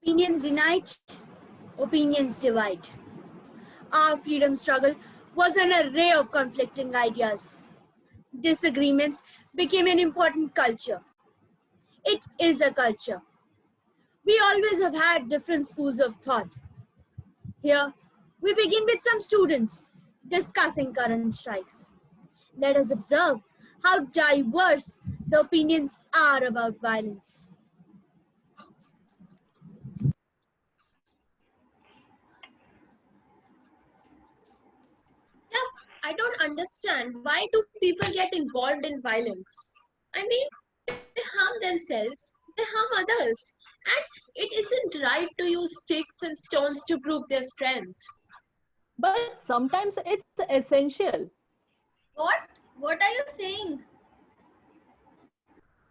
Opinions unite, opinions divide. Our freedom struggle was an array of conflicting ideas. Disagreements became an important culture. It is a culture. We always have had different schools of thought. Here, we begin with some students discussing current strikes. Let us observe how diverse the opinions are about violence. Yeah, I don't understand why do people get involved in violence? I mean, they harm themselves, they harm others. And it isn't right to use sticks and stones to prove their strength. But sometimes it's essential. What? What are you saying?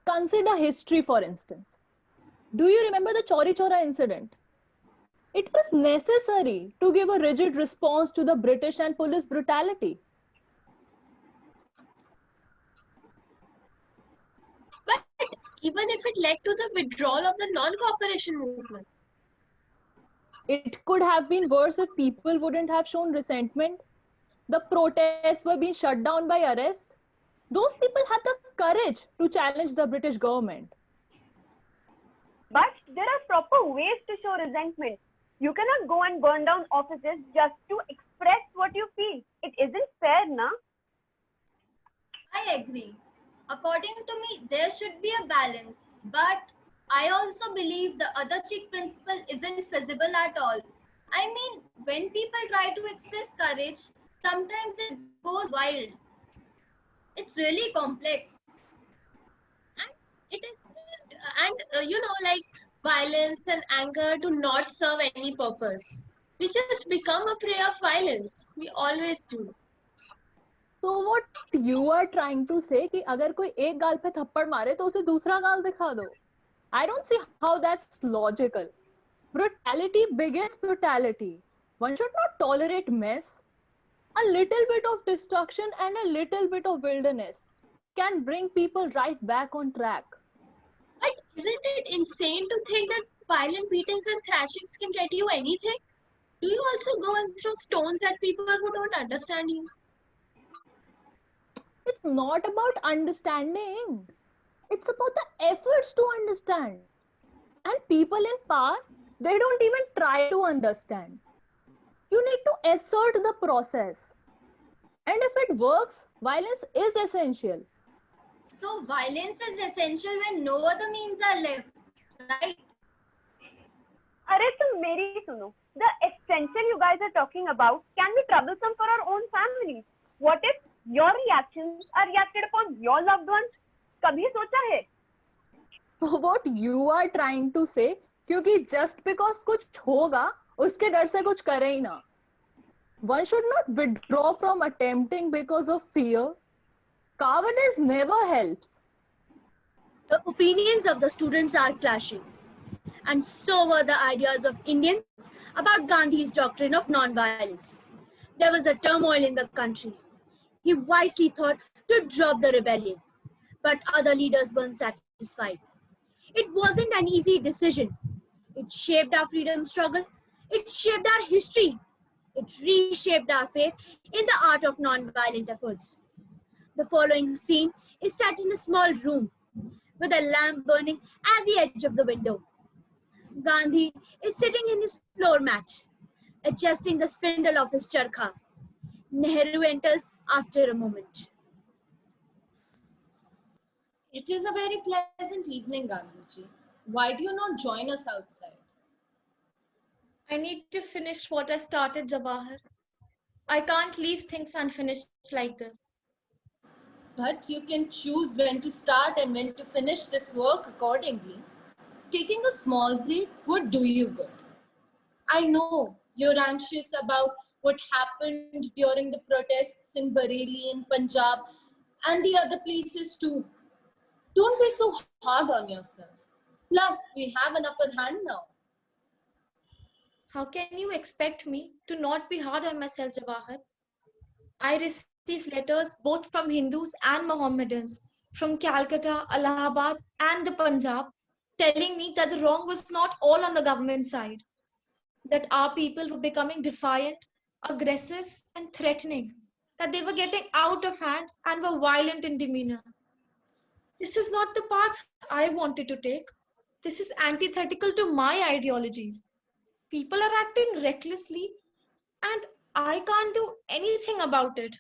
Consider history, for instance. Do you remember the Chauri Chora incident? It was necessary to give a rigid response to the British and police brutality. But even if it led to the withdrawal of the non-cooperation movement, It could have been worse if people wouldn't have shown resentment. The protests were being shut down by arrest. Those people had the courage to challenge the British government. But there are proper ways to show resentment. You cannot go and burn down offices just to express what you feel. It isn't fair, na? I agree. According to me, there should be a balance, but I also believe the other cheek principle isn't feasible at all. I mean, when people try to express courage, sometimes it goes wild. It's really complex. and it isn't, like violence and anger do not serve any purpose. We just become a prey of violence. We always do. So what you are trying to say कि अगर कोई एक गाल पे थप्पड़ मारे तो उसे दूसरा गाल दिखा दो. I don't see how that's logical. Brutality begets brutality. One should not tolerate mess. A little bit of destruction and a little bit of wilderness can bring people right back on track. But isn't it insane to think that violent beatings and thrashings can get you anything? Do you also go and throw stones at people who don't understand you? It's not about understanding. It's about the efforts to understand. And people in power, they don't even try to understand. You need to assert the process. And if it works, violence is essential. So, violence is essential when no other means are left, right? अरे तुम मेरी सुनो. The essential you guys are talking about can be troublesome for our own families. What if your reactions are reacted upon your loved ones? कभी सोचा है? So what you are trying to say, क्योंकि just because कुछ होगा, उसके डर से कुछ करे ही ना. One should not withdraw from attempting because of fear. Cowardice never helps. The opinions of the students are clashing, and so were the ideas of Indians about Gandhi's doctrine of non-violence. There was a turmoil in the country. He wisely thought to drop the rebellion, but other leaders weren't satisfied. It wasn't an easy decision. It shaped our freedom struggle. It shaped our history. It reshaped our faith in the art of non-violent efforts. The following scene is set in a small room with a lamp burning at the edge of the window. Gandhi is sitting in his floor mat, adjusting the spindle of his charkha. Nehru enters after a moment. It is a very pleasant evening, Gandhiji. Why do you not join us outside? I need to finish what I started, Jawahar. I can't leave things unfinished like this. But you can choose when to start and when to finish this work accordingly. Taking a small break would do you good. I know you're anxious about what happened during the protests in Bareilly in Punjab and the other places too. Don't be so hard on yourself. Plus, we have an upper hand now. How can you expect me to not be hard on myself, Jawahar? I receive letters both from Hindus and Mohammedans, from Calcutta, Allahabad, and the Punjab. telling me that the wrong was not all on the government side, that our people were becoming defiant, aggressive, and threatening, that they were getting out of hand and were violent in demeanor. This is not the path I wanted to take. This is antithetical to my ideologies. People are acting recklessly, and I can't do anything about it.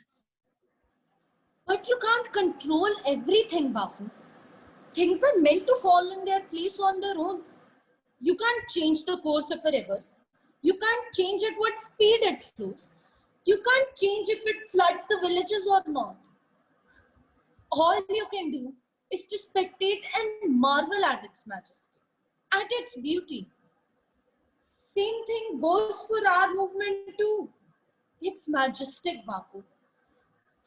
But you can't control everything, Bapu. Things are meant to fall in their place on their own. You can't change the course of a river. You can't change at what speed it flows. You can't change if it floods the villages or not. All you can do is to spectate and marvel at its majesty, at its beauty. Same thing goes for our movement too. It's majestic, Bapu.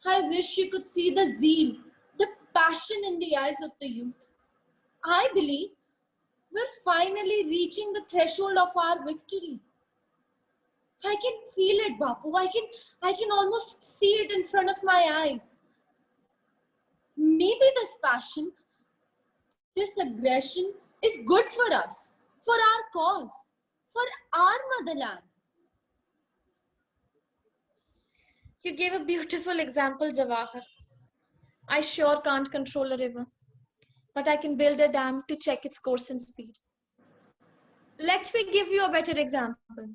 I wish you could see the zeal, the passion in the eyes of the youth. I believe we're finally reaching the threshold of our victory. I can feel it, Bapu. I can almost see it in front of my eyes. Maybe this passion, this aggression is good for us, for our cause, for our motherland. You gave a beautiful example, Jawahar. I sure can't control a river, but I can build a dam to check its course and speed. Let me give you a better example.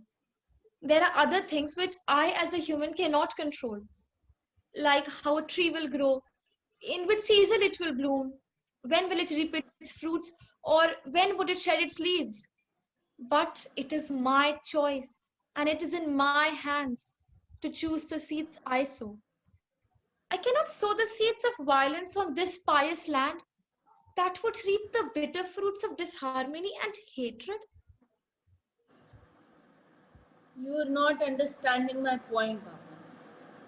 There are other things which I, as a human, cannot control, like how a tree will grow, in which season it will bloom, when will it reap its fruits, or when would it shed its leaves. But it is my choice, and it is in my hands to choose the seeds I sow. I cannot sow the seeds of violence on this pious land that would reap the bitter fruits of disharmony and hatred. You are not understanding my point, Baba.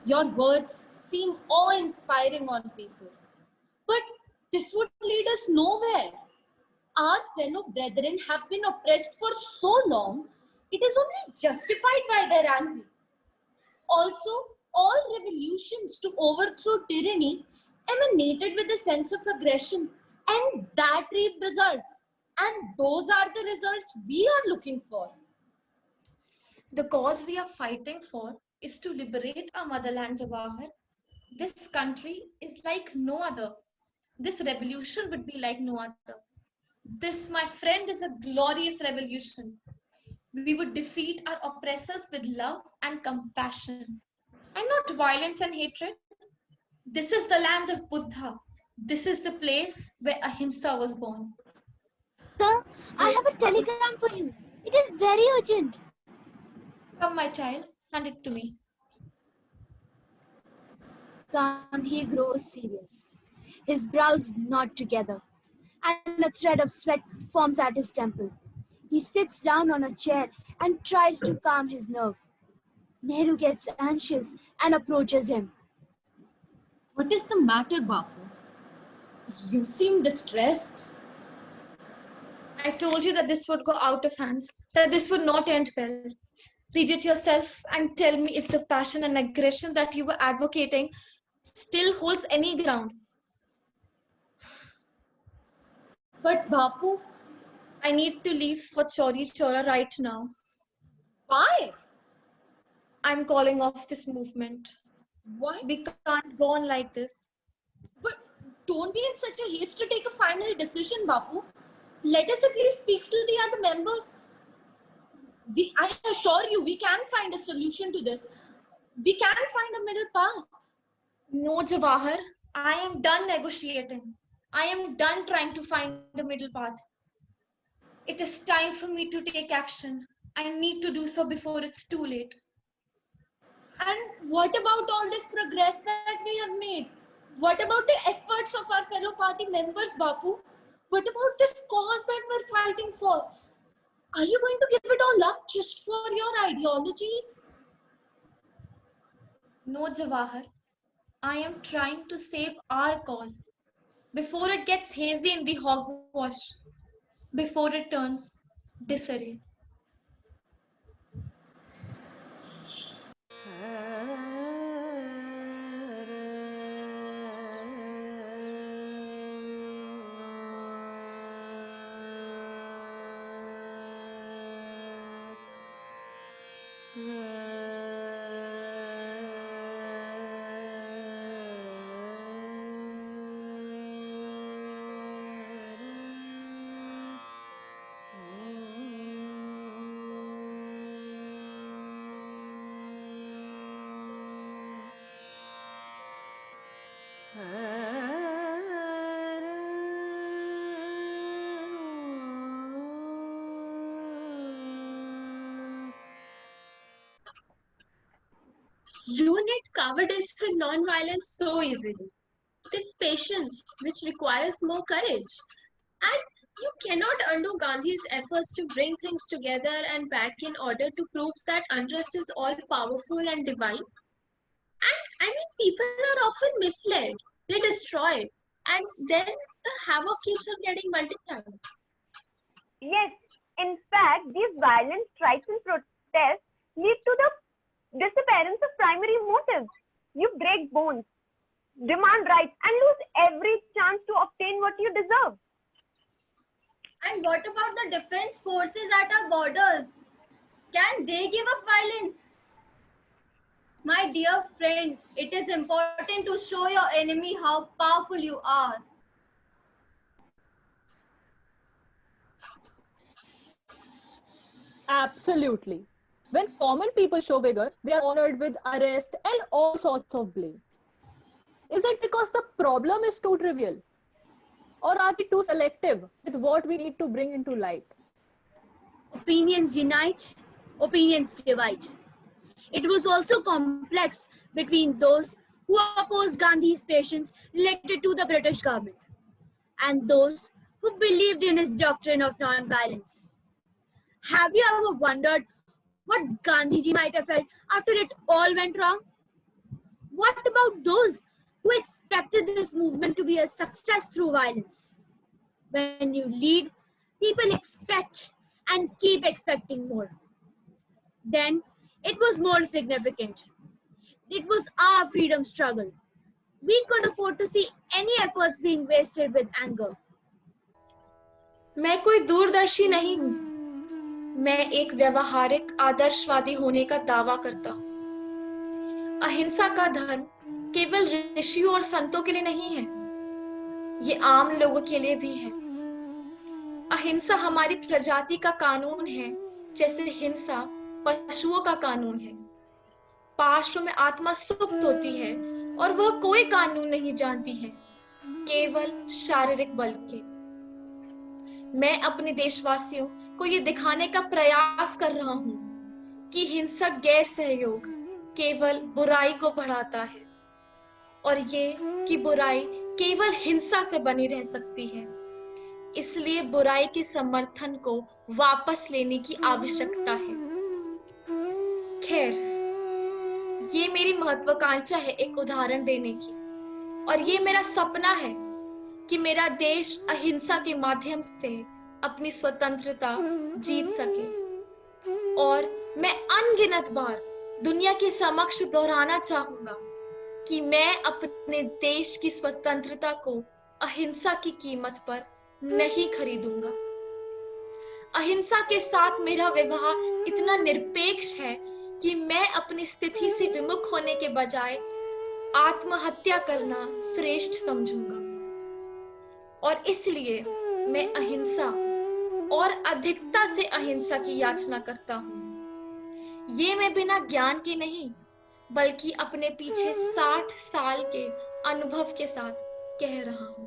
Your words seem awe-inspiring on paper, but this would lead us nowhere. Our fellow brethren have been oppressed for so long, it is only justified by their anger. Also, all revolutions to overthrow tyranny emanated with a sense of aggression, and that reaped results. And those are the results we are looking for. The cause we are fighting for is to liberate our motherland, Jawahar. This country is like no other. This revolution would be like no other. This, my friend, is a glorious revolution. We would defeat our oppressors with love and compassion, and not violence and hatred. This is the land of Buddha. This is the place where Ahimsa was born. Sir, I have a telegram for you. It is very urgent. Come, my child, hand it to me. Gandhi grows serious. His brows knot together, and a thread of sweat forms at his temple. He sits down on a chair and tries to calm his nerve. Nehru gets anxious and approaches him. What is the matter, Bapu? You seem distressed. I told you that this would go out of hands, that this would not end well. Read it yourself and tell me if the passion and aggression that you were advocating still holds any ground. But Bapu, I need to leave for Chauri Chora right now. why? I'm calling off this movement. Why? We can't go on like this. But don't be in such a haste to take a final decision, Bapu. Let us at least speak to the other members. I assure you, we can find a solution to this. We can find a middle path. No, Jawahar, I am done negotiating. I am done trying to find a middle path. It is time for me to take action. I need to do so before it's too late. And what about all this progress that we have made? What about the efforts of our fellow party members, Bapu? What about this cause that we're fighting for? Are you going to give it all up just for your ideologies? No, Jawahar, I am trying to save our cause before it gets hazy in the hogwash, before it turns disarray. You need cowardice with non-violence so easily. It is patience which requires more courage. And you cannot undo Gandhi's efforts to bring things together and back in order to prove that unrest is all powerful and divine. And I mean, people are often misled. They destroy. And then the havoc keeps on getting multiplied. Yes, in fact, these violent strikes and protests lead to the disappearance of primary motives. You break bones, demand rights, and lose every chance to obtain what you deserve. And what about the defense forces at our borders? Can they give up violence? My dear friend, it is important to show your enemy how powerful you are. Absolutely. When common people show vigor, we are honored with arrest and all sorts of blame. Is it because the problem is too trivial? Or are we too selective with what we need to bring into light? Opinions unite, opinions divide. It was also complex between those who opposed Gandhi's patience related to the British government and those who believed in his doctrine of non-violence. Have you ever wondered what Gandhiji might have felt after it all went wrong? What about those who expected this movement to be a success through violence? When you lead, people expect and keep expecting more. Then it was more significant. It was our freedom struggle. We could afford to see any efforts being wasted with anger. मैं कोई दूरदर्शी नहीं हूं। मैं एक व्यवहारिक आदर्शवादी होने का दावा करता हूं। अहिंसा का धर्म केवल ऋषियों और संतों के लिए नहीं है, ये आम लोगों के लिए भी है। अहिंसा हमारी प्रजाति का कानून है, जैसे हिंसा पशुओं का कानून है। पार्श्व में आत्मा सुप्त होती है और वह कोई कानून नहीं जानती है, केवल शारीरिक बल के। मैं अपने देशवासियों को ये दिखाने का प्रयास कर रहा हूं कि हिंसक गैर सहयोग केवल बुराई को बढ़ाता है और ये कि बुराई केवल हिंसा से बनी रह सकती है। इसलिए बुराई के समर्थन को वापस लेने की आवश्यकता है। खैर, ये मेरी महत्वाकांक्षा है एक उदाहरण देने की, और ये मेरा सपना है कि मेरा देश अहिंसा के माध्यम से अपनी स्वतंत्रता जीत सके। और मैं अनगिनत बार दुनिया के समक्ष दोहराना चाहूंगा कि मैं अपने देश की स्वतंत्रता को अहिंसा की कीमत पर नहीं खरीदूंगा। अहिंसा के साथ मेरा व्यवहार इतना निरपेक्ष है कि मैं अपनी स्थिति से विमुख होने के बजाय आत्महत्या करना श्रेष्ठ समझूंगा। और इसलिए मैं अहिंसा और अधिकता से अहिंसा की याचना करता हूं। ये मैं बिना ज्ञान के नहीं, बल्कि अपने पीछे 60 साल के अनुभव के साथ कह रहा हूं।